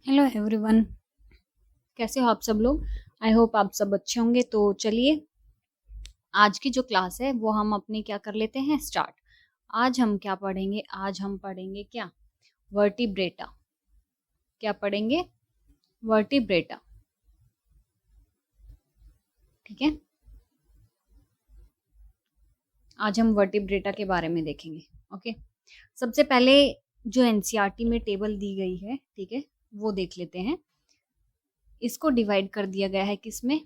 Hello everyone. कैसे हो आप सब लोग। आई होप आप सब अच्छे होंगे। तो चलिए आज की जो क्लास है वो हम अपनी क्या कर लेते हैं स्टार्ट। आज हम क्या पढ़ेंगे, आज हम पढ़ेंगे क्या, वर्टिब्रेटा। क्या पढ़ेंगे, वर्टिब्रेटा। ठीक है, आज हम वर्टिब्रेटा के बारे में देखेंगे। ओके, सबसे पहले जो एनसीईआरटी में टेबल दी गई है, ठीक है, वो देख लेते हैं। इसको डिवाइड कर दिया गया है किसमें,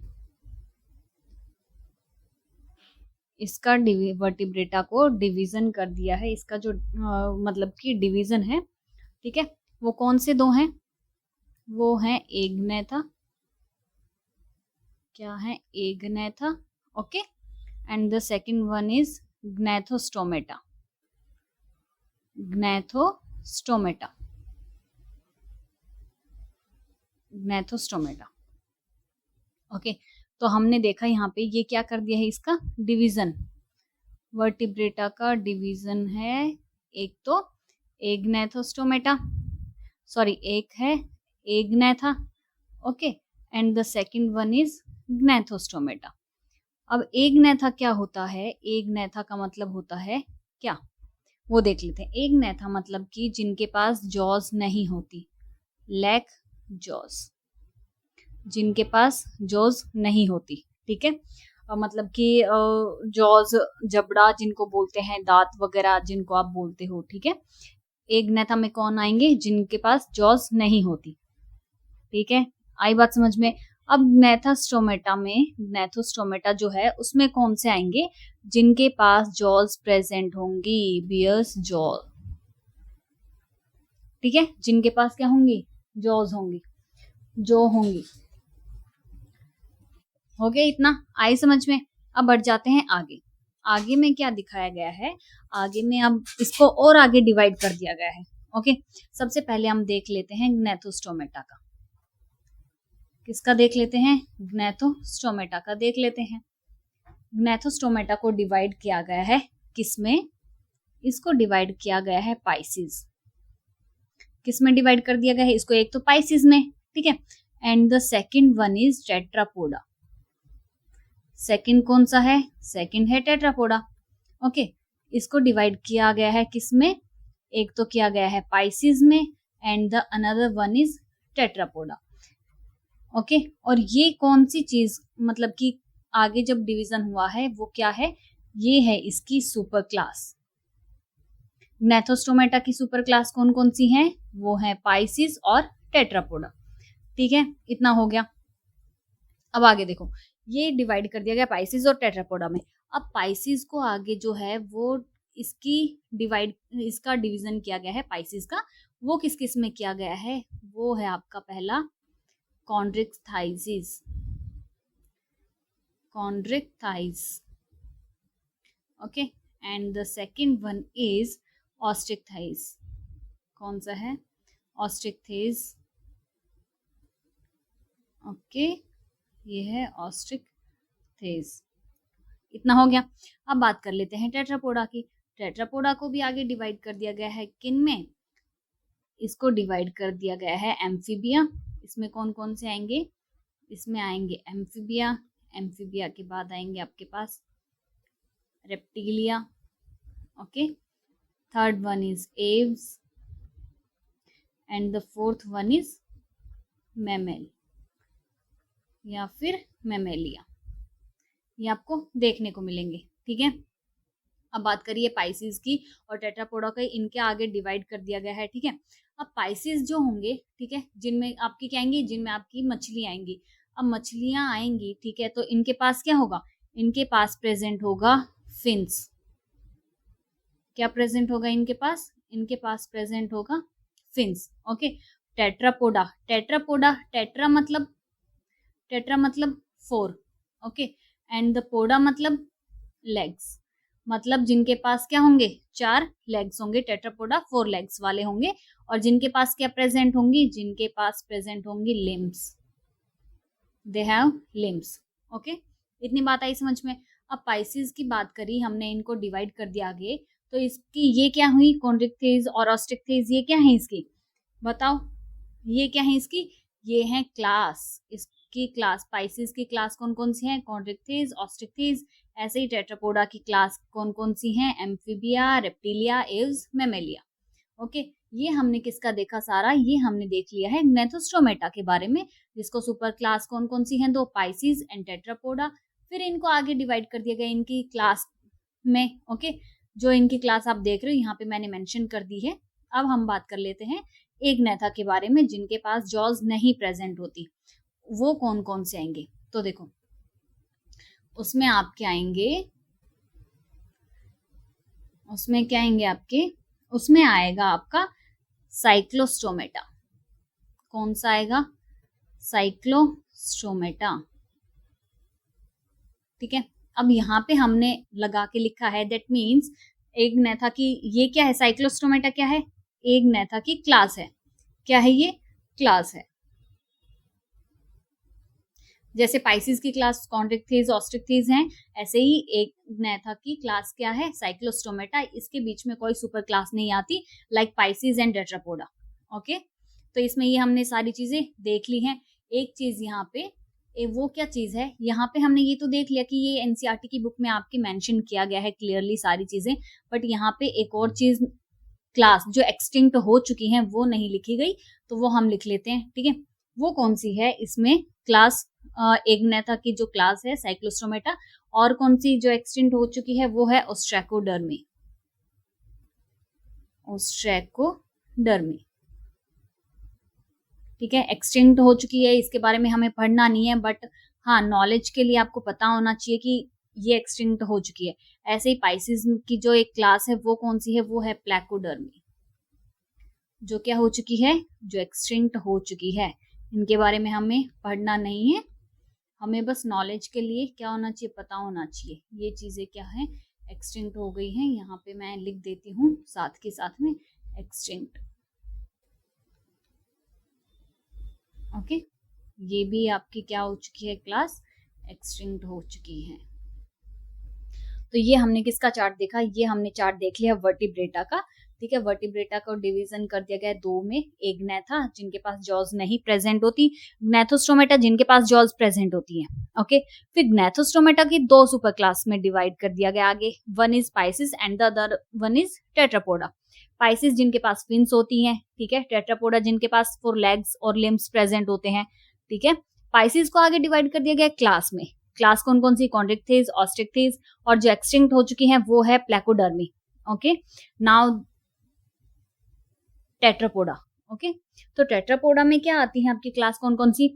इसका वर्टिब्रेटा को डिवीजन कर दिया है। इसका जो मतलब कि डिवीजन है, ठीक है, वो कौन से दो हैं, वो हैं एग्नेथा, क्या है Agnatha, okay, and the second one is Gnathostomata, Gnathostomata, Gnathostomata. Okay, तो हमने देखा यहाँ पे ये क्या कर दिया है, इसका डिवीजन, वर्टिब्रेटा का डिवीजन है। एक तो एग्नेथोस्टोमेटा, सॉरी एक है Agnatha, okay, and the second one is Gnathostomata. अब एग्नेथा क्या होता है, एग्नेथा का मतलब होता है क्या, वो देख लेते हैं। एग्नेथा मतलब कि जिनके पास जॉज नहीं होती, लैक जॉज, जिनके पास जॉज नहीं होती, ठीक है, मतलब कि जॉज, जबड़ा जिनको बोलते हैं, दांत वगैरह जिनको आप बोलते हो, ठीक है। एग्नेथा में कौन आएंगे, जिनके पास जॉज नहीं होती, ठीक है, आई बात समझ में। अब ग्नैथोस्टोमेटा में, ग्नैथोस्टोमेटा जो है उसमें कौन से आएंगे, जिनके पास जॉज प्रेजेंट होंगी, बियर्स जॉ, ठीक है, जिनके पास क्या होंगी, जॉज होंगी, जो होंगी। हो गया इतना, आई समझ में। अब बढ़ जाते हैं आगे। आगे में क्या दिखाया गया है, आगे में अब इसको और आगे डिवाइड कर दिया गया है। ओके, सबसे पहले हम देख लेते हैं ग्नैथोस्टोमेटा का। किसका देख लेते हैं, ग्नैथोस्टोमेटा का देख लेते हैं। ग्नैथोस्टोमेटा को डिवाइड किया गया है किसमें, इसको डिवाइड किया गया है पाइसिस। किसमें डिवाइड कर दिया गया है इसको, एक तो पाइसिस में, ठीक है, and the second one is Tetrapoda. Second कौन सा है, सेकंड है टेट्रापोडा। ओके, इसको डिवाइड किया गया है किसमें, एक तो किया गया है पाइसिस में, and the another one is Tetrapoda. Okay, और ये कौन सी चीज, मतलब कि आगे जब डिवीजन हुआ है वो क्या है, ये है इसकी सुपर क्लास। ग्नैथोस्टोमेटा की सुपर क्लास कौन कौन सी हैं, वो है पाइसिस और टेट्रापोडा, ठीक है, इतना हो गया। अब आगे देखो, ये डिवाइड कर दिया गया पाइसिस और टेट्रापोडा में। अब पाइसिस को आगे जो है वो इसकी डिवाइड, इसका डिवीजन किया गया है पाइसिस का, वो किस किस में किया गया है, वो है आपका पहला chondrichthyes, chondrichthyes, okay, and the second one is osteichthyes. कौन सा है, ऑस्ट्रिक्थेस, ओके, ये है ऑस्ट्रिक्थेस। इतना हो गया। अब बात कर लेते हैं टेट्रापोडा की। टेट्रापोडा को भी आगे डिवाइड कर दिया गया है किन में, इसको डिवाइड कर दिया गया है एम्फीबिया। इसमें कौन कौन से आएंगे, इसमें आएंगे एम्फीबिया, एम्फीबिया के बाद आएंगे आपके पास reptilia, okay, third one is aves, and the fourth one is mammal या फिर मैमेलिया। ये आपको देखने को मिलेंगे, ठीक है। अब बात करिए पाइसिस की और टेट्रापोडा का, इनके आगे डिवाइड कर दिया गया है, ठीक है। अब पाइसिस जो होंगे, ठीक है, जिनमें आपकी क्या आएंगी, जिनमें आपकी मछली आएंगी। अब मछलियां आएंगी, ठीक है, तो इनके पास क्या होगा, इनके पास प्रेजेंट होगा फिन्स। क्या प्रेजेंट होगा इनके पास, इनके पास प्रेजेंट होगा fins, okay. Tetrapoda, Tetrapoda, tetra मतलब फोर, ओके, एंड द पोडा मतलब लेग्स, मतलब जिनके पास क्या होंगे, चार लेग्स होंगे, टेट्रापोडा फोर लेग्स वाले होंगे। और जिनके पास क्या प्रेजेंट होंगी, जिनके पास प्रेजेंट होंगी limbs, they have limbs, okay. इतनी बात आई समझ में। अब पाइसिस की बात करी हमने, इनको डिवाइड कर दिया आगे, तो इसकी ये क्या हुई, कॉन्ड्रिक्थेस और ऑस्ट्रिक्थेस, ये क्या है इसकी, बताओ, ये क्या है इसकी, ये है क्लास, इसकी क्लास पाइसिस की क्लास कौन कौन सी है, कॉन्ड्रिक्थिस, ऑस्ट्रिक्थिस। ऐसे ही टेट्रापोडा की क्लास कौन कौन सी है, amphibia, reptilia, aves, mammalia. Okay, ये हमने किसका देखा सारा, ये हमने देख लिया है ग्नेथोस्टोमेटा के बारे में, जिसको सुपर क्लास कौन कौन सी हैं, दो, पाइसिस एंड टेट्रापोडा। फिर इनको आगे डिवाइड कर दिया गया इनकी क्लास में। ओके, जो इनकी क्लास आप देख रहे हो यहाँ पे मैंने मेंशन कर दी है। अब हम बात कर लेते हैं एग्नेथा के बारे में, जिनके पास जॉज नहीं प्रेजेंट होती, वो कौन कौन से आएंगे। तो देखो, उसमें आपके आएंगे, उसमें क्या आएंगे आपके, उसमें आएगा आपका साइक्लोस्टोमेटा। कौन सा आएगा, साइक्लोस्टोमेटा। ठीक है, अब यहाँ पे हमने लगा के लिखा है, दैट मीन्स एग्नेथा की, ये क्या है, साइक्लोस्टोमेटा क्या है, एग्नेथा की क्लास है। क्या है ये, क्लास है। जैसे पाइसिस की क्लास कॉन्ड्रिक्थिस, ऑस्ट्रिक्थिस हैं, ऐसे ही एग्नेथा की क्लास क्या है, साइक्लोस्टोमेटा। इसके बीच में कोई सुपर क्लास नहीं आती, like Pisces and Tetrapoda. Okay, तो इसमें ये हमने सारी चीजें देख ली हैं। एक चीज यहाँ पे, वो क्या चीज है, यहाँ पे हमने ये तो देख लिया कि ये एनसीईआरटी की बुक में आपके मेंशन किया गया है क्लियरली सारी चीजें, बट यहाँ पे एक और चीज, क्लास जो एक्सटिंक्ट हो चुकी हैं वो नहीं लिखी गई, तो वो हम लिख लेते हैं। ठीक है, वो कौन सी है इसमें, क्लास एग्नेथा की जो क्लास है साइक्लोस्टोमेटा, और कौन सी जो एक्सटिंक्ट हो चुकी है वो है ओस्ट्रैकोडर्मी, ओस्ट्रैकोडर्मी। ठीक है, एक्सटिंक्ट हो चुकी है, इसके बारे में हमें पढ़ना नहीं है, बट हाँ नॉलेज के लिए आपको पता होना चाहिए कि ये एक्सटिंक्ट हो चुकी है। ऐसे ही पाइसिस की जो एक क्लास है वो कौन सी है, वो है प्लैकोडर्मी, जो क्या हो चुकी है, जो एक्सटिंक्ट हो चुकी है। इनके बारे में हमें पढ़ना नहीं है, हमें बस नॉलेज के लिए क्या होना चाहिए, पता होना चाहिए ये चीजें क्या है, एक्सटिंक्ट हो गई हैं। यहाँ पे मैं लिख देती हूँ साथ के साथ में एक्सटिंक्ट। ओके, ये भी आपकी क्या हो चुकी है, क्लास एक्सटिंक्ट हो चुकी है। तो ये हमने किसका चार्ट देखा, ये हमने चार्ट देख लिया वर्टिब्रेटा का। ठीक है, वर्टिब्रेटा को डिवीजन कर दिया गया दो में, एग्नेथा जिनके पास जॉज नहीं प्रेजेंट होती, ग्नेथोस्टोमेटा जिनके पास जॉज प्रेजेंट होती है। ओके, फिर ग्नेथोस्टोमेटा की दो सुपर क्लास में डिवाइड कर दिया गया आगे, one is Pisces and the other one is Tetrapoda. Pisces जिनके पास फिन्स होती हैं, ठीक है, टेट्रापोडा जिनके पास 4 लेग्स और लिम्स प्रेजेंट होते हैं। ठीक है, पाइसिस को आगे डिवाइड कर दिया गया क्लास में, क्लास कौन कौन सी, कॉन्ड्रिक्थिस, ऑस्ट्रिक्थिस, और जो एक्सटिंक्ट हो चुकी हैं वो है placodermi. Okay, now tetrapoda. Okay, तो टेट्रापोडा में क्या आती है आपकी क्लास कौन कौन सी,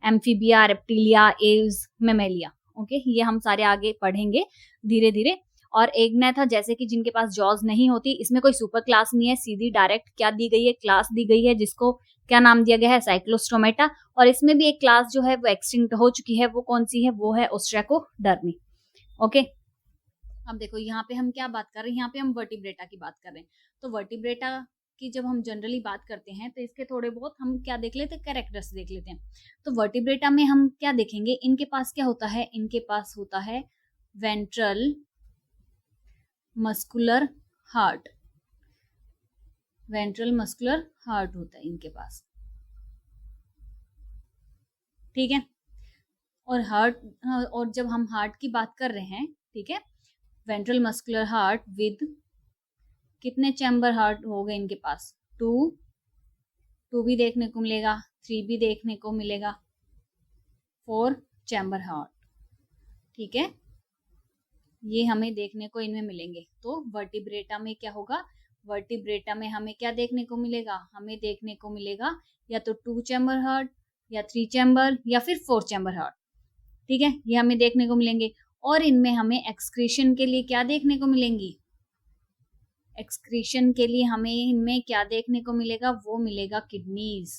amphibia, reptilia, aves, mammalia. Okay, ये हम सारे आगे पढ़ेंगे धीरे धीरे। और एग्नेथा जैसे कि जिनके पास जॉज नहीं होती, इसमें कोई सुपर क्लास नहीं है, सीधी डायरेक्ट क्या दी गई है, क्लास दी गई है, जिसको क्या नाम दिया गया है, साइक्लोस्टोमेटा। और इसमें भी एक क्लास जो है वो एक्सटिंक्ट हो चुकी है, वो कौन सी है, वो है ओस्ट्रैकोडर्मी। ओके, अब देखो यहाँ पे हम क्या बात कर रहे हैं, यहाँ पे हम वर्टिब्रेटा की बात कर रहे हैं। तो वर्टिब्रेटा की जब हम जनरली बात करते हैं तो इसके थोड़े बहुत हम क्या देख लेते हैं, कैरेक्टर्स देख लेते हैं। तो वर्टिब्रेटा में हम क्या देखेंगे, इनके पास क्या होता है, इनके पास होता है ventral muscular heart, ventral muscular heart होता है इनके पास। ठीक है, और हार्ट, और जब हम हार्ट की बात कर रहे हैं, ठीक है, वेंट्रल मस्कुलर हार्ट विद कितने चैम्बर हार्ट हो गए इनके पास, 2 भी देखने को मिलेगा, 3 भी देखने को मिलेगा, 4 चैम्बर हार्ट। ठीक है, ये हमें देखने को इनमें मिलेंगे। तो वर्टिब्रेटा में क्या होगा, वर्टिब्रेटा में हमें क्या देखने को मिलेगा, हमें देखने को मिलेगा या तो 2 चैम्बर हार्ट, या 3 चैम्बर, या फिर 4 चैम्बर हार्ट। ठीक है, ये हमें देखने को मिलेंगे। और इनमें हमें एक्सक्रीशन के लिए क्या देखने को मिलेंगी, एक्सक्रीशन के लिए हमें इनमें क्या देखने को मिलेगा, वो मिलेगा किडनीज।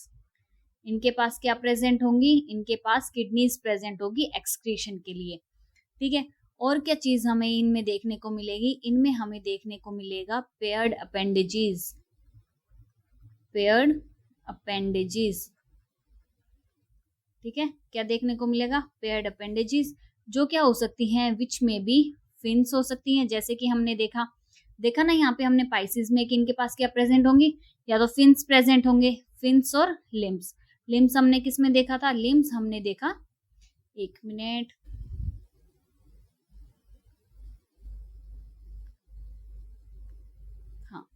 इनके पास क्या प्रेजेंट होंगी, इनके पास किडनीज प्रेजेंट होगी एक्सक्रीशन के लिए। ठीक है, और क्या चीज हमें इनमें देखने को मिलेगी, इनमें हमें देखने को मिलेगा पेयर्ड अपेंडेजेस, पेयर्ड अपेंडेजेस। ठीक है, क्या देखने को मिलेगा, पेयर्ड अपेंडेजेस, जो क्या हो सकती हैं, विच में भी फिन्स हो सकती हैं। जैसे कि हमने देखा ना यहाँ पे हमने पाइसिस में कि इनके पास क्या प्रेजेंट होंगी, या तो फिन्स प्रेजेंट होंगे, फिन्स और लिम्स। लिम्स हमने किस में देखा था? लिम्स हमने देखा, एक मिनट, हाँ,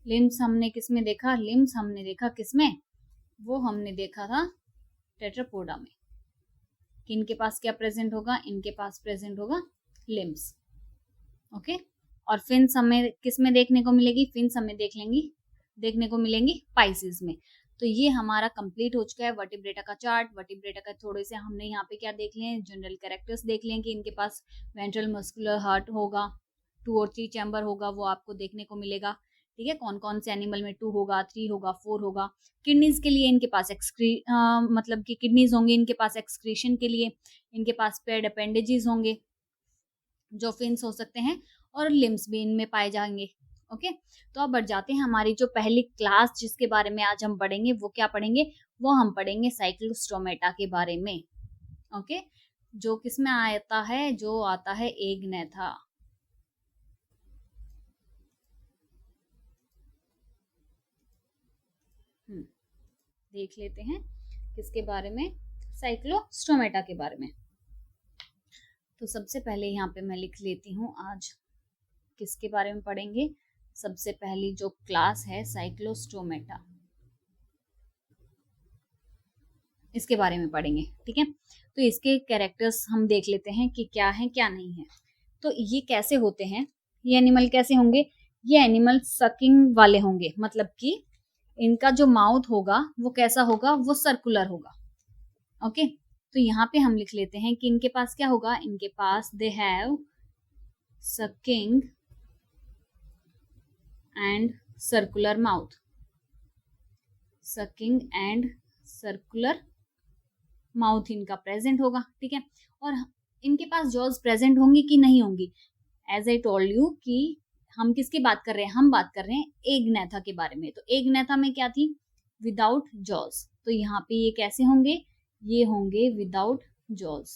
लिम्स हमने किस में देखा? लिम्स हमने देखा किस में? वो हमने देखा था टेट्रापोडा में। किनके पास क्या प्रेजेंट होगा? इनके पास प्रेजेंट होगा लिम्स। ओके, और फिन्स हमें किस में देखने को मिलेगी? फिन्स हमें देखने को मिलेंगी पाइसेस में। तो ये हमारा कंप्लीट हो चुका है वर्टिब्रेटा का चार्ट। वर्टिब्रेटा का थोड़े से हमने यहाँ पे क्या देख लिए? जनरल कैरेक्टर्स देख लिए कि इनके पास वेंट्रल मस्कुलर हार्ट होगा, 2 और 3 चैम्बर होगा, वो आपको देखने को मिलेगा। ठीक है, कौन कौन से एनिमल में 2 होगा, 3 होगा, 4 होगा। किडनीज के लिए इनके पास मतलब कि किडनीज होंगे इनके पास एक्सक्रीशन के लिए। इनके पास पेड अपेंडेजेस होंगे जो फिन्स हो सकते हैं, और लिम्स भी इनमें पाए जाएंगे। ओके, तो अब बढ़ जाते हैं हमारी जो पहली क्लास जिसके बारे में आज हम पढ़ेंगे। वो क्या पढ़ेंगे? वो हम पढ़ेंगे साइक्लोस्टोमेटा के बारे में। ओके, जो किसमें आता है? जो आता है एग्नेथा। देख लेते हैं किसके बारे में? साइक्लोस्टोमेटा के बारे में। तो सबसे पहले यहाँ पे मैं लिख लेती हूँ आज किसके बारे में पढ़ेंगे। सबसे पहली जो क्लास है साइक्लोस्टोमेटा, इसके बारे में पढ़ेंगे। ठीक है, तो इसके कैरेक्टर्स हम देख लेते हैं कि क्या है क्या नहीं है। तो ये कैसे होते हैं? ये एनिमल कैसे होंगे? ये एनिमल सकिंग वाले होंगे, मतलब कि इनका जो माउथ होगा वो कैसा होगा? वो सर्कुलर होगा। ओके, तो यहाँ पे हम लिख लेते हैं कि इनके पास क्या होगा? इनके पास they have sucking and circular mouth. Sucking and circular mouth इनका प्रेजेंट होगा। ठीक है, और इनके पास जॉज प्रेजेंट होंगी कि नहीं होंगी? एज आई टोल्ड यू कि हम किसकी बात कर रहे हैं? हम बात कर रहे हैं एग्नेथा के बारे में। तो एग्नेथा में क्या थी? Without jaws. तो यहाँ पे ये कैसे होंगे? ये होंगे विदाउट जॉज।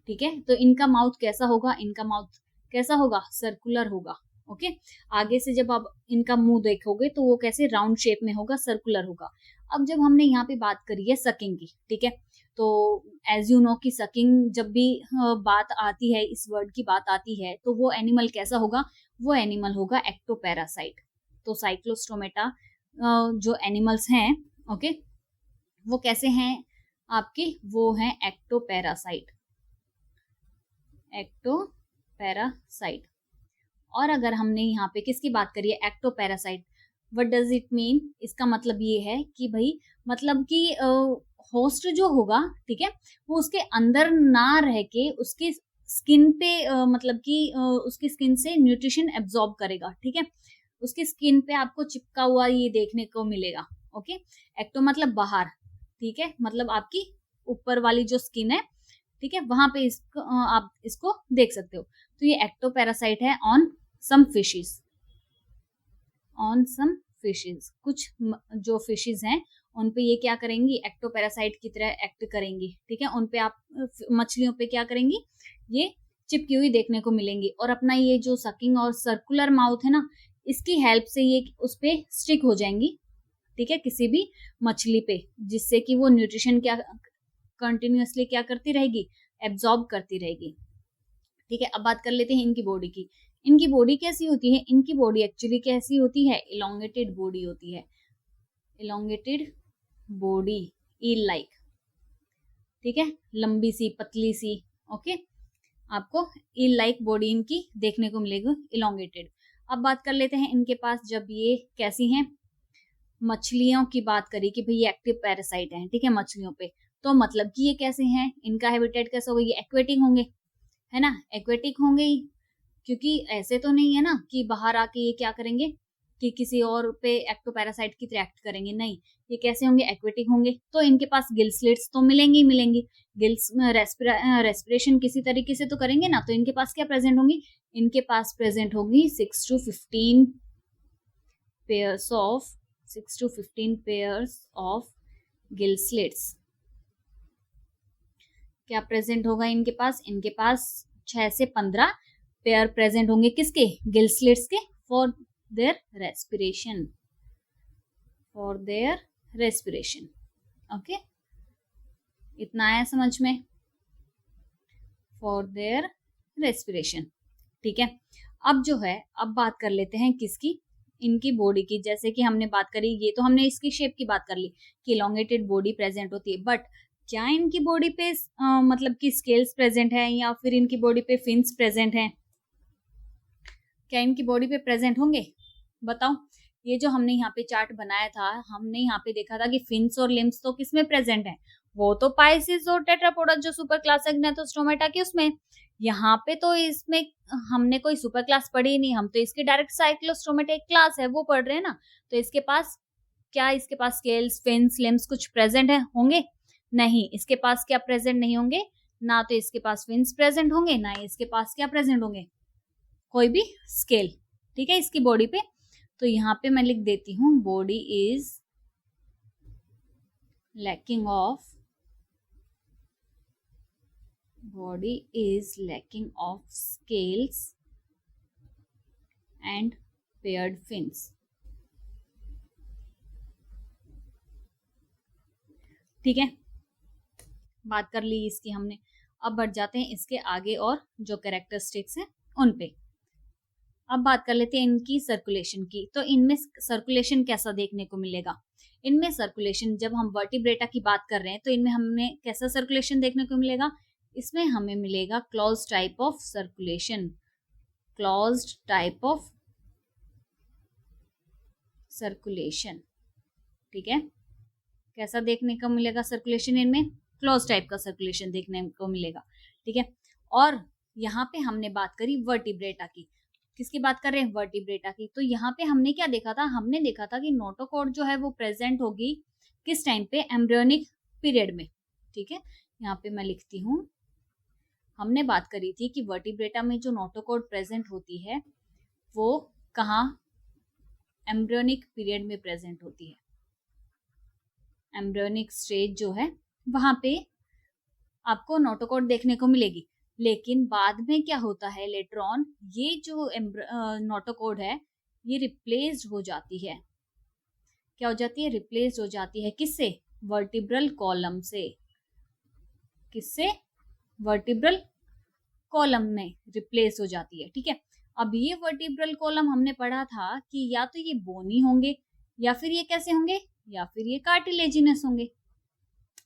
ठीक है, तो इनका माउथ कैसा होगा? इनका माउथ कैसा होगा? सर्कुलर होगा। ओके, आगे से जब आप इनका मुंह देखोगे तो वो कैसे? राउंड शेप में होगा, सर्कुलर होगा। अब जब हमने यहाँ पे बात करी है सकिंग की, ठीक है, तो एज यू नो कि सकिंग जब भी बात आती है, इस वर्ड की बात आती है, तो वो एनिमल कैसा होगा? वो एनिमल होगा एक्टोपैरासाइट। तो साइक्लोस्टोमेटा जो एनिमल्स हैं, ओके, वो कैसे हैं आपके? वो हैं एक्टोपैरासाइट। एक्टोपैरासाइट। और अगर हमने यहाँ पे किसकी बात करी है? Ectoparasite. What does it mean? इसका मतलब ये है कि भाई, मतलब कि होस्ट जो होगा, ठीक है, वो उसके अंदर ना रह के उसके स्किन पे मतलब कि उसकी स्किन से न्यूट्रिशन एब्जॉर्ब करेगा। ठीक है, उसकी स्किन पे आपको चिपका हुआ ये देखने को मिलेगा। ओके, एक्टो मतलब बाहर, ठीक है, मतलब आपकी ऊपर वाली जो स्किन है, ठीक है, वहां पे इसको आप इसको देख सकते हो। तो ये एक्टोपैरासाइट है on some fishes. On some fishes, कुछ जो फिशेस हैं उन पे ये क्या करेंगी? एक्टोपैरासाइट की तरह एक्ट करेंगी। ठीक है, उन पे आप मछलियों पे क्या करेंगी? ये चिपकी हुई देखने को मिलेंगी। और अपना ये जो सकिंग और सर्कुलर माउथ है ना, इसकी हेल्प से ये उस पे स्टिक हो जाएंगी। ठीक है, किसी भी मछली पे, जिससे कि वो न्यूट्रिशन क्या कंटिन्यूअसली क्या करती रहेगी? एब्जॉर्ब करती रहेगी। ठीक है, अब बात कर लेते हैं इनकी बॉडी की। इनकी बॉडी कैसी होती है? इनकी बॉडी एक्चुअली कैसी होती है? इलोंगेटेड बॉडी होती है। Elongated body, eel like. ठीक है, लंबी सी पतली सी। ओके, आपको ईल लाइक बॉडी इनकी देखने को मिलेगी, इलोंगेटेड। अब बात कर लेते हैं इनके पास जब ये कैसी हैं। मछलियों की बात करी कि भाई ये एक्टिव पैरासाइट हैं, ठीक है, मछलियों पे, तो मतलब कि ये कैसे हैं? इनका हैबिटेट कैसा होगा? ये एक्वेटिक होंगे, है ना, एक्वेटिक होंगे ही, क्योंकि ऐसे तो नहीं है ना कि बाहर आके ये क्या करेंगे कि किसी और पे एक्टोपैरासाइट की तरह एक्ट करेंगे। नहीं, ये कैसे होंगे? एक्वेटिक होंगे। तो इनके पास गिल स्लिट्स तो मिलेंगी ही मिलेंगी। गिल्स रेस्पिरेशन किसी तरीके से तो करेंगे ना। तो इनके पास क्या प्रेजेंट होंगी? इनके पास प्रेजेंट होगी 6 to 15 pairs of gill slits. क्या प्रेजेंट होगा इनके पास? इनके पास 6 से 15 पेयर प्रेजेंट होंगे। किसके? गिल स्लिट्स के, for their respiration, for their respiration. Okay, इतना आया समझ में, फॉर देयर रेस्पिरेशन। ठीक है, अब जो है, अब बात कर लेते हैं किसकी, इनकी बॉडी की। जैसे कि हमने बात करी, ये तो हमने इसकी शेप की बात कर ली कि इलोंगेटेड बॉडी प्रेजेंट होती है, बट क्या इनकी बॉडी पे मतलब कि स्केल्स प्रेजेंट है या फिर इनकी बॉडी पे फिन्स प्रेजेंट हैं? क्या इनकी बॉडी पे प्रेजेंट होंगे? बताओ। ये जो हमने यहाँ पे चार्ट बनाया था, हमने यहाँ पे देखा था कि फिन्स और लिम्स तो किसमें प्रेजेंट है, वो तो पाइसिस और टेट्रापोडा जो सुपर क्लास एग्नेथोस्टोमेटा की उसमें। यहाँ पे तो इसमें हमने कोई सुपर क्लास पढ़ी ही नहीं, हम तो इसके डायरेक्ट साइक्लोस्टोमेटा एक क्लास है वो पढ़ रहे हैं ना। तो इसके पास क्या, इसके पास स्केल्स, फिन्स, लिम्स कुछ प्रेजेंट है होंगे? नहीं, इसके पास क्या प्रेजेंट नहीं होंगे, ना तो इसके पास फिन्स प्रेजेंट होंगे, ना इसके पास क्या प्रेजेंट होंगे, कोई भी स्केल। ठीक है, इसकी बॉडी पे। तो यहाँ पे मैं लिख देती हूँ body is lacking of, body is lacking of scales and paired fins. ठीक है, बात कर ली इसकी हमने। अब बढ़ जाते हैं इसके आगे और जो कैरेक्टरिस्टिक्स हैं उन पे। अब बात कर लेते हैं इनकी सर्कुलेशन की। तो इनमें सर्कुलेशन कैसा देखने को मिलेगा? इनमें सर्कुलेशन, जब हम वर्टिब्रेटा की बात कर रहे हैं तो इनमें हमें कैसा सर्कुलेशन देखने को मिलेगा? इसमें हमें मिलेगा closed type of circulation, closed type of circulation. ठीक है, कैसा देखने को मिलेगा सर्कुलेशन? इनमें क्लोज टाइप का सर्कुलेशन देखने को मिलेगा। ठीक है, और यहाँ पे हमने बात करी वर्टिब्रेटा की। किसकी बात कर रहे हैं? वर्टिब्रेटा की। तो यहाँ पे हमने क्या देखा था? हमने देखा था कि नोटोकॉर्ड जो है वो प्रेजेंट होगी किस टाइम पे? एम्ब्रियोनिक पीरियड में। ठीक है, यहाँ पे मैं लिखती हूँ, हमने बात करी थी कि वर्टिब्रेटा में जो नोटोकॉर्ड प्रेजेंट होती है वो कहाँ? एम्ब्रियोनिक पीरियड में प्रेजेंट होती है। एम्ब्रियोनिक स्टेज जो है वहां पे आपको नोटोकॉर्ड देखने को मिलेगी। लेकिन बाद में क्या होता है, लेटर ऑन ये जो नोटोकॉर्ड है ये रिप्लेस्ड हो जाती है। क्या हो जाती है? रिप्लेस्ड हो जाती है। किससे? वर्टिब्रल कॉलम से। किससे? वर्टिब्रल कॉलम में रिप्लेस हो जाती है। ठीक है, अब ये वर्टिब्रल कॉलम हमने पढ़ा था कि या तो ये बोनी होंगे या फिर ये कैसे होंगे, या फिर ये कार्टिलेजिनस होंगे।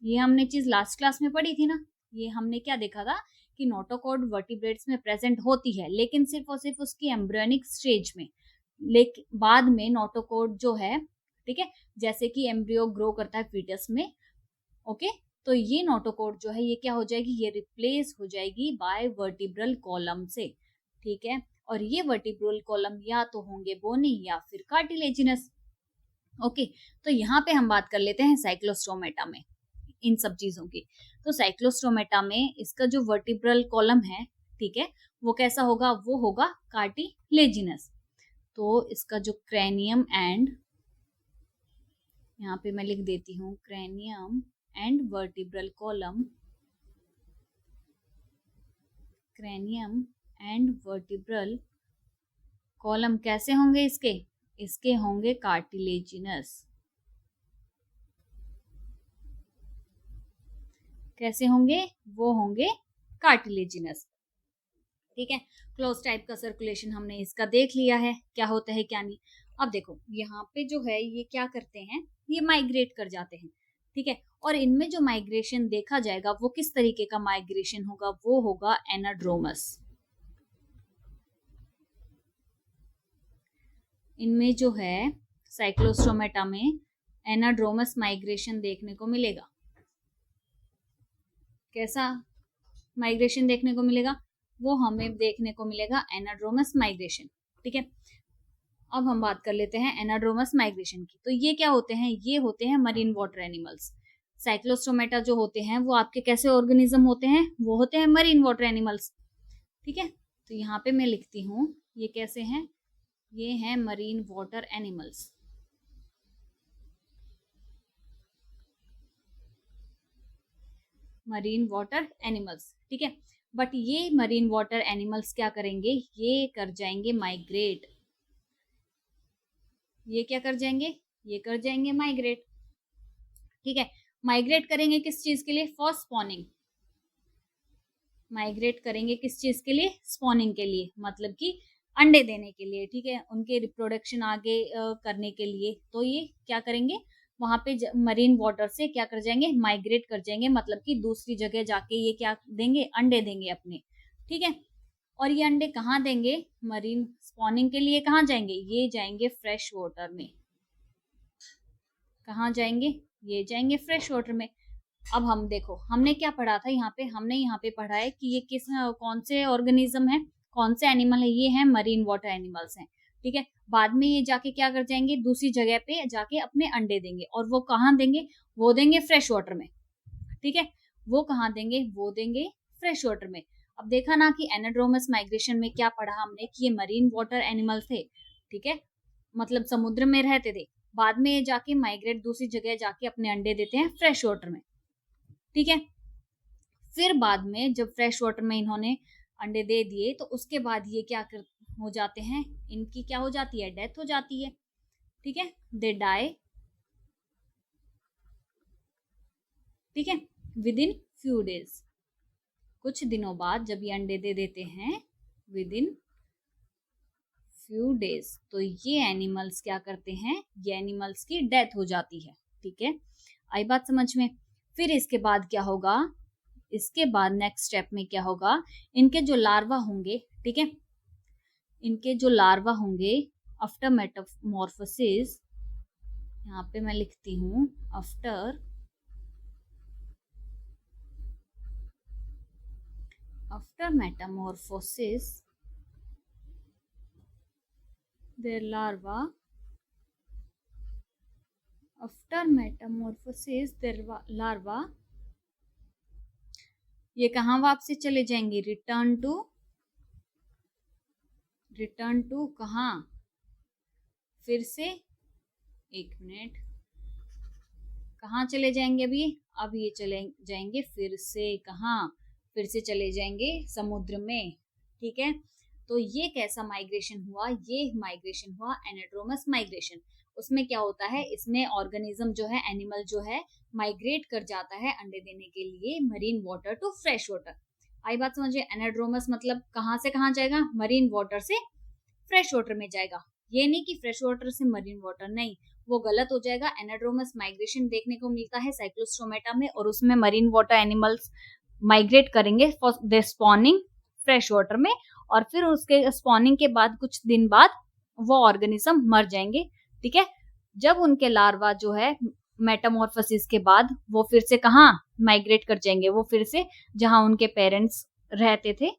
ये हमने चीज लास्ट क्लास में पढ़ी थी ना। ये हमने क्या देखा था कि नोटोकॉर्ड वर्टिब्रेट्स में प्रेजेंट होती है लेकिन सिर्फ और सिर्फ उसकी एम्ब्रियोनिक स्टेज में। लेकिन बाद में नोटोकॉर्ड जो है, ठीक है, जैसे कि एम्ब्रियो ग्रो करता है फीटस में, ओके, तो ये नोटोकॉर्ड जो है ये क्या हो जाएगी? ये रिप्लेस हो जाएगी बाय वर्टिब्रल कॉलम से। ठीक है, और ये वर्टिब्रल कॉलम या तो होंगे बोनी या फिर कार्टिलेजिनस। ओके, तो यहाँ पे हम बात कर लेते हैं साइक्लोस्टोमेटा में इन सब चीजों की। तो साइक्लोस्टोमेटा में इसका जो वर्टिब्रल कॉलम है, ठीक है, वो कैसा होगा? वो होगा कार्टिलेजिनस। तो इसका जो क्रेनियम एंड, यहाँ पे मैं लिख देती हूँ cranium and vertebral column, cranium and vertebral column कैसे होंगे इसके? इसके होंगे कार्टिलेजिनस। कैसे होंगे? वो होंगे कार्टिलेजिनस। ठीक है, क्लोज टाइप का सर्कुलेशन हमने इसका देख लिया है, क्या होता है क्या नहीं। अब देखो यहाँ पे जो है ये क्या करते हैं, ये माइग्रेट कर जाते हैं। ठीक है, और इनमें जो माइग्रेशन देखा जाएगा वो किस तरीके का माइग्रेशन होगा? वो होगा एनाड्रोमस। इनमें जो है साइक्लोस्टोमेटा में एनाड्रोमस माइग्रेशन देखने को मिलेगा। कैसा माइग्रेशन देखने को मिलेगा? वो हमें देखने को मिलेगा एनाड्रोमस माइग्रेशन। ठीक है, अब हम बात कर लेते हैं एनाड्रोमस माइग्रेशन की। तो ये क्या होते हैं? ये होते हैं मरीन वाटर एनिमल्स। साइक्लोस्टोमेटा जो होते हैं वो आपके कैसे ऑर्गेनिज्म होते हैं? वो होते हैं मरीन वाटर एनिमल्स। ठीक है, तो यहाँ पे मैं लिखती हूँ ये कैसे हैं? ये हैं marine water animals. Marine water animals. ठीक है, बट ये मरीन वाटर एनिमल्स क्या करेंगे? ये कर जाएंगे माइग्रेट। ये क्या कर जाएंगे, ये कर जाएंगे माइग्रेट। ठीक है, माइग्रेट करेंगे किस चीज के लिए, फॉर स्पॉनिंग। माइग्रेट करेंगे किस चीज के लिए, स्पॉनिंग के लिए, मतलब कि अंडे देने के लिए। ठीक है, उनके रिप्रोडक्शन आगे करने के लिए। तो ये क्या करेंगे, वहां पे मरीन वाटर से क्या कर जाएंगे, माइग्रेट कर जाएंगे, मतलब कि दूसरी जगह जाके ये क्या देंगे, अंडे देंगे अपने। ठीक है, और ये अंडे कहाँ देंगे, मरीन स्पॉनिंग के लिए कहाँ जाएंगे, ये जाएंगे फ्रेश वाटर में। कहाँ जाएंगे, ये जाएंगे फ्रेश वाटर में। अब हम देखो, हमने क्या पढ़ा था यहाँ पे, हमने यहाँ पे पढ़ा है कि ये किस कौन से ऑर्गेनिज्म है, कौन से एनिमल है, ये है मरीन वाटर एनिमल्स हैं। ठीक है, बाद में ये जाके क्या कर जाएंगे, दूसरी जगह पे जाके अपने अंडे देंगे, और वो कहाँ देंगे, वो देंगे फ्रेश वाटर में। ठीक है, वो कहाँ देंगे, वो देंगे फ्रेश वाटर में। अब देखा ना कि एनाड्रोमस माइग्रेशन में क्या पढ़ा हमने, कि ये मरीन वाटर एनिमल थे। ठीक है, मतलब समुद्र में रहते थे, बाद में ये जाके माइग्रेट दूसरी जगह जाके अपने अंडे देते हैं फ्रेश वाटर में। ठीक है, फिर बाद में जब फ्रेश वाटर में इन्होंने अंडे दे दिए, तो उसके बाद ये क्या कर हो जाते हैं, इनकी क्या हो जाती है, डेथ हो जाती है। ठीक है, दे डाई। ठीक है, विद इन फ्यू डेज, कुछ दिनों बाद जब ये अंडे दे देते हैं, विद इन फ्यू डेज, तो ये एनिमल्स क्या करते हैं, ये एनिमल्स की डेथ हो जाती है। ठीक है, आई बात समझ में। फिर इसके बाद क्या होगा, इसके बाद नेक्स्ट स्टेप में क्या होगा, इनके जो लार्वा होंगे, ठीक है, इनके जो लार्वा होंगे, आफ्टर मेटामॉर्फोसिस, यहाँ पे मैं लिखती हूँ after Metamorphosis their larva, after metamorphosis their larva, ये कहाँ वापसी चले जाएंगे, रिटर्न टू कहाँ, फिर से एक मिनट, कहाँ चले जाएंगे अभी, अब ये चले जाएंगे फिर से कहाँ, फिर से चले जाएंगे समुद्र में। ठीक है, तो ये कैसा माइग्रेशन हुआ, ये माइग्रेशन हुआ एनाड्रोमस माइग्रेशन। उसमें क्या होता है, इसमें ऑर्गेनिज्म जो है, एनिमल जो है, माइग्रेट कर जाता है अंडे देने के लिए marine water to fresh water. आई बात समझिए, एनाड्रोमस मतलब कहाँ से कहाँ जाएगा, मरीन वाटर से फ्रेश वाटर में जाएगा। ये नहीं कि फ्रेश वाटर से मरीन वाटर, नहीं, वो गलत हो जाएगा। एनाड्रोमस माइग्रेशन देखने को मिलता है साइक्लोस्टोमेटा में, और उसमें मरीन वाटर एनिमल्स माइग्रेट करेंगे for the spawning fresh water में, और फिर उसके स्पॉनिंग के बाद कुछ दिन बाद वो ऑर्गेनिज्म मर जाएंगे। ठीक है, जब उनके लार्वा जो है मेटामॉर्फोसिस के बाद वो फिर से कहाँ माइग्रेट कर जाएंगे, वो फिर से जहां उनके पेरेंट्स रहते थे,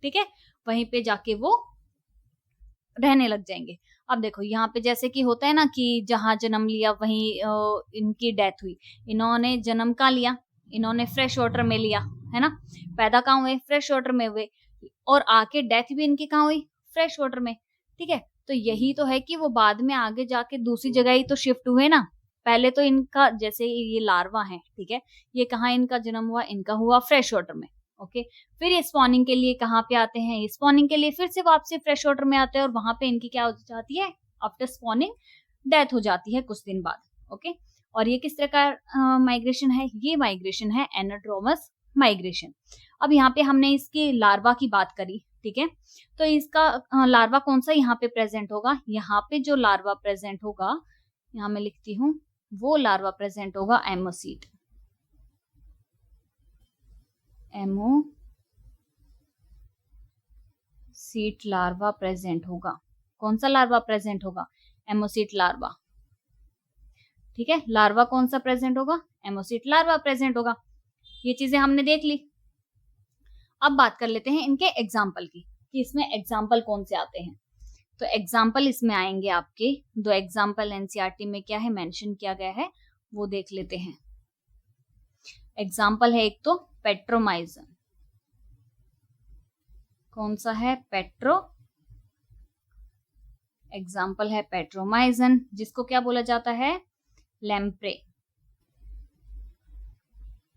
ठीक है, वहीं पे जाके वो रहने लग जाएंगे। अब देखो यहाँ पे जैसे कि होता है ना कि जहां जन्म लिया वहीं इनकी डेथ हुई। इन्होंने जन्म कहाँ लिया, इन्होंने फ्रेश वाटर में लिया, है ना, पैदा कहाँ हुए, फ्रेश वाटर में हुए, और आके डेथ भी इनकी कहाँ हुई, फ्रेश वाटर में। ठीक है, तो यही तो है कि वो बाद में आगे जाके दूसरी जगह ही तो शिफ्ट हुए ना। पहले तो इनका जैसे ये लार्वा है, ठीक है, ये कहाँ इनका जन्म हुआ, इनका हुआ फ्रेश वाटर में। ओके, फिर ये स्पॉनिंग के लिए कहाँ पे आते हैं, स्पॉनिंग के लिए फिर से वापसी फ्रेश वाटर में आते हैं, और वहां पे इनकी क्या हो जाती है, आफ्टर स्पॉनिंग डेथ हो जाती है कुछ दिन बाद। ओके, और ये किस तरह का माइग्रेशन है, ये माइग्रेशन है एनाड्रोमस माइग्रेशन। अब यहाँ पे हमने इसकी लार्वा की बात करी, ठीक है, तो इसका लार्वा कौन सा यहाँ पे प्रेजेंट होगा, यहाँ पे जो लार्वा प्रेजेंट होगा, यहाँ मैं लिखती हूँ, वो लार्वा प्रेजेंट होगा एमोसीट, एमोसीट लार्वा प्रेजेंट होगा। कौन सा लार्वा प्रेजेंट होगा, एमोसीट लार्वा। ठीक है, लार्वा कौन सा प्रेजेंट होगा, एमोसीट लार्वा प्रेजेंट होगा। ये चीजें हमने देख ली। अब बात कर लेते हैं इनके एग्जाम्पल की, कि इसमें एग्जाम्पल कौन से आते हैं। तो एग्जाम्पल इसमें आएंगे आपके दो एग्जाम्पल, एनसीईआरटी में क्या है मेंशन किया गया है, वो देख लेते हैं। एग्जाम्पल है एक तो पेट्रोमाइजन, कौन सा है, एग्जाम्पल है पेट्रोमाइजन, जिसको क्या बोला जाता है, लैम्प्रे,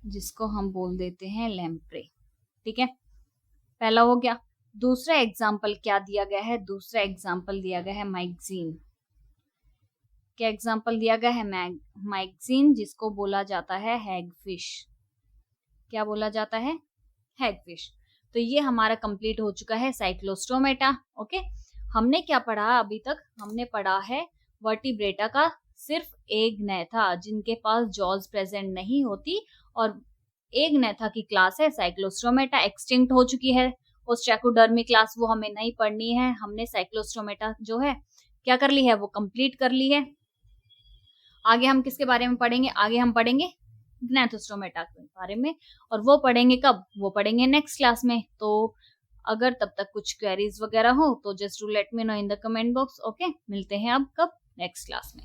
जिसको हम बोल देते हैं लैम्प्रे। ठीक है, पहला हो गया। दूसरा एग्जाम्पल क्या दिया गया है, दूसरा एग्जाम्पल दिया गया है माइक्जीन। क्या एग्जाम्पल दिया गया है? माइक्सिन, जिसको बोला जाता है हैगफिश। क्या बोला जाता है? हैगफिश। तो ये हमारा कंप्लीट हो चुका है साइक्लोस्टोमेटा। ओके, हमने क्या पढ़ा अभी तक? हमने पढ़ा है वर्टिब्रेटा का सिर्फ एग्नेथा, जिनके पास जॉज प्रेजेंट नहीं होती, और एग्नेथा की क्लास है साइक्लोस्टोमेटा, एक्सटिंक्ट हो चुकी है। ओस्ट्राकोडर्मी क्लास वो हमें नहीं पढ़नी है, हमने साइक्लोस्टोमेटा जो है क्या कर ली है, वो कंप्लीट कर ली है। आगे हम किसके बारे में पढ़ेंगे? आगे हम पढ़ेंगे ग्नैथोस्टोमेटा के बारे में, और वो पढ़ेंगे कब? वो पढ़ेंगे नेक्स्ट क्लास में। तो अगर तब तक कुछ क्वेरीज वगैरह हो तो just do let me know in the comment box. Okay, मिलते हैं अब कब? नेक्स्ट क्लास में।